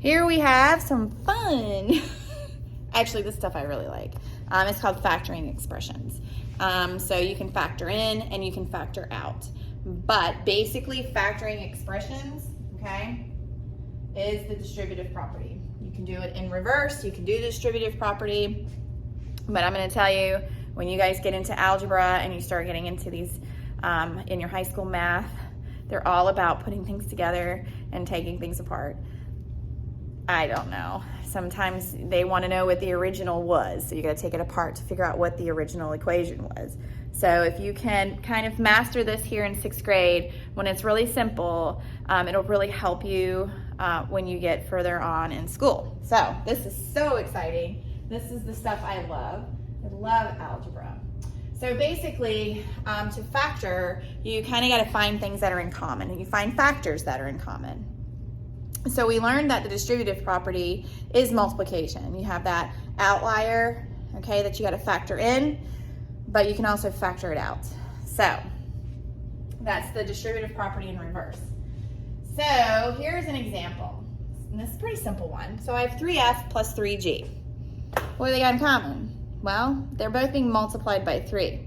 Here we have some fun. Actually, this stuff I really like. It's called factoring expressions. So you can factor in and you can factor out. But basically, factoring expressions, okay, is the distributive property. You can do it in reverse. You can do the distributive property. But I'm going to tell you, when you guys get into algebra and you start getting into these in your high school math, they're all about putting things together and taking things apart. I don't know. Sometimes they want to know what the original was, so you got to take it apart to figure out what the original equation was. So if you can kind of master this here in 6th grade, when it's really simple, it'll really help you when you get further on in school. So this is so exciting. This is the stuff I love. I love algebra. So basically, to factor, you kind of got to find things that are in common, and you find factors that are in common. So we learned that the distributive property is multiplication. You have that outlier, okay, that you got to factor in, but you can also factor it out. So that's the distributive property in reverse. So here's an example, and this is a pretty simple one. So I have 3f plus 3g. What do they got in common? Well, they're both being multiplied by 3.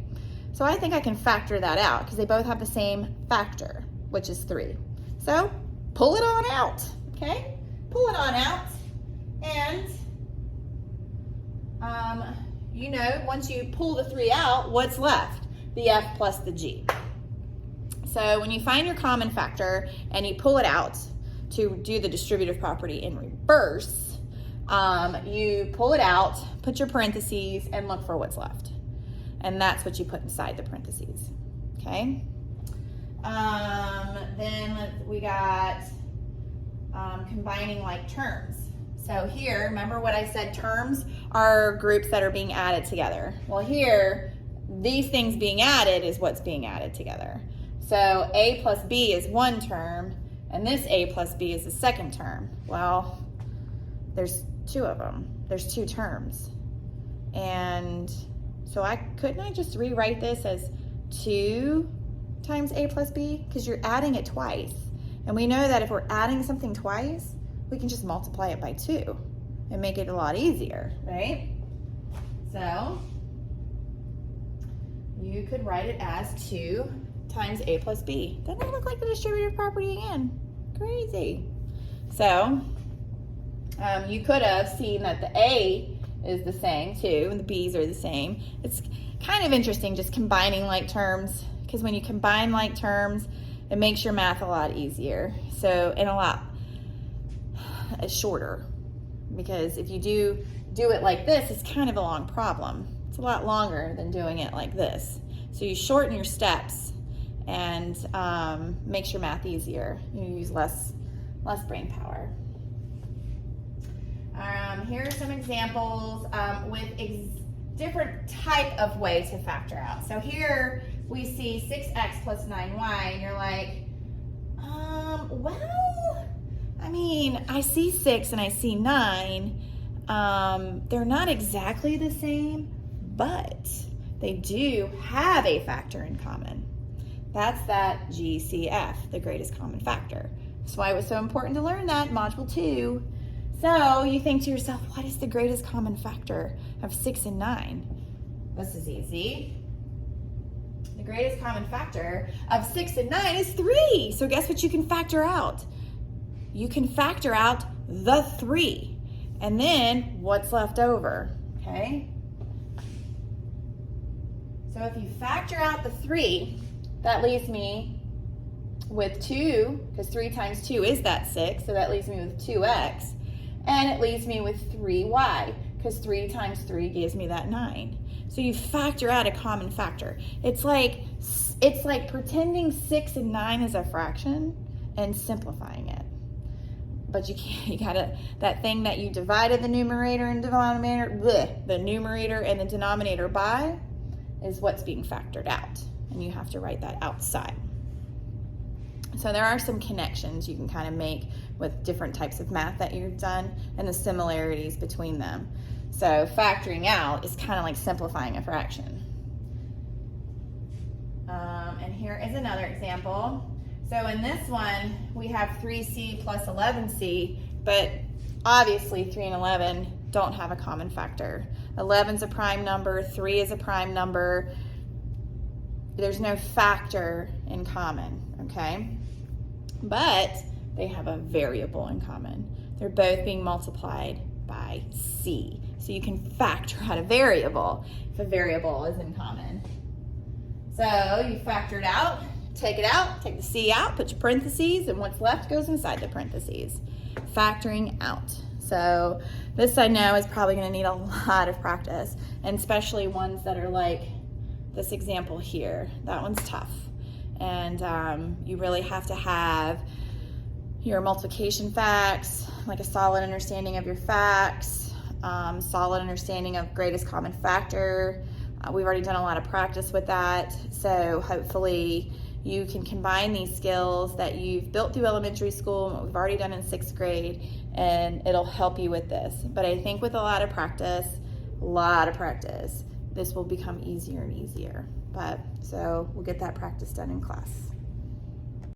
So I think I can factor that out because they both have the same factor, which is 3. So pull it on out, okay? Pull it on out, and you know, once you pull the 3 out, what's left? The f plus the g. So when you find your common factor and you pull it out to do the distributive property in reverse, you pull it out, put your parentheses, and look for what's left. And that's what you put inside the parentheses, okay? Then we got combining like terms. So here, remember what I said, terms are groups that are being added together. Well here, these things being added is what's being added together. So a plus b is one term, and this a plus b is the second term. Well, there's two of them. There's two terms. And so couldn't I just rewrite this as 2 times a plus b? Because you're adding it twice. And we know that if we're adding something twice, we can just multiply it by 2 and make it a lot easier, right? So you could write it as 2 times a plus b. Doesn't that look like the distributive property again? Crazy. So you could have seen that the a is the same too, and the b's are the same. It's kind of interesting just combining like terms, because when you combine like terms, it makes your math a lot easier. So, and a lot shorter, because if you do it like this, it's kind of a long problem. It's a lot longer than doing it like this. So you shorten your steps and makes your math easier. You use less brain power. Here are some examples with different type of way to factor out. So here we see 6x plus 9y, and you're like, well, I mean, I see 6 and I see 9. They're not exactly the same, but they do have a factor in common. That's that GCF, the greatest common factor. That's why it was so important to learn that in Module 2. So you think to yourself, what is the greatest common factor of 6 and 9? This is easy. The greatest common factor of 6 and 9 is 3. So guess what you can factor out? You can factor out the 3. And then what's left over, okay? So if you factor out the 3, that leaves me with 2, because 3 times 2 is that 6, so that leaves me with 2x. And it leaves me with 3y, because 3 times 3 gives me that 9. So you factor out a common factor. It's like pretending 6 and 9 is a fraction and simplifying it. But you can't, you gotta, that thing that you divided the numerator and denominator, the numerator and the denominator by is what's being factored out. And you have to write that outside. So there are some connections you can kind of make with different types of math that you've done and the similarities between them. So factoring out is kind of like simplifying a fraction. And here is another example. So in this one, we have 3c plus 11c, but obviously 3 and 11 don't have a common factor. 11's a prime number, 3 is a prime number. There's no factor in common, okay? But they have a variable in common. They're both being multiplied by C. So you can factor out a variable if a variable is in common. So you factor it out, take the C out, put your parentheses, and what's left goes inside the parentheses. Factoring out. So this I know is probably going to need a lot of practice, and especially ones that are like this example here. That one's tough. And you really have to have your multiplication facts, like a solid understanding of your facts, solid understanding of greatest common factor. We've already done a lot of practice with that, so hopefully you can combine these skills that you've built through elementary school and what we've already done in 6th grade, and it'll help you with this. But I think with a lot of practice, this will become easier and easier. So we'll get that practice done in class.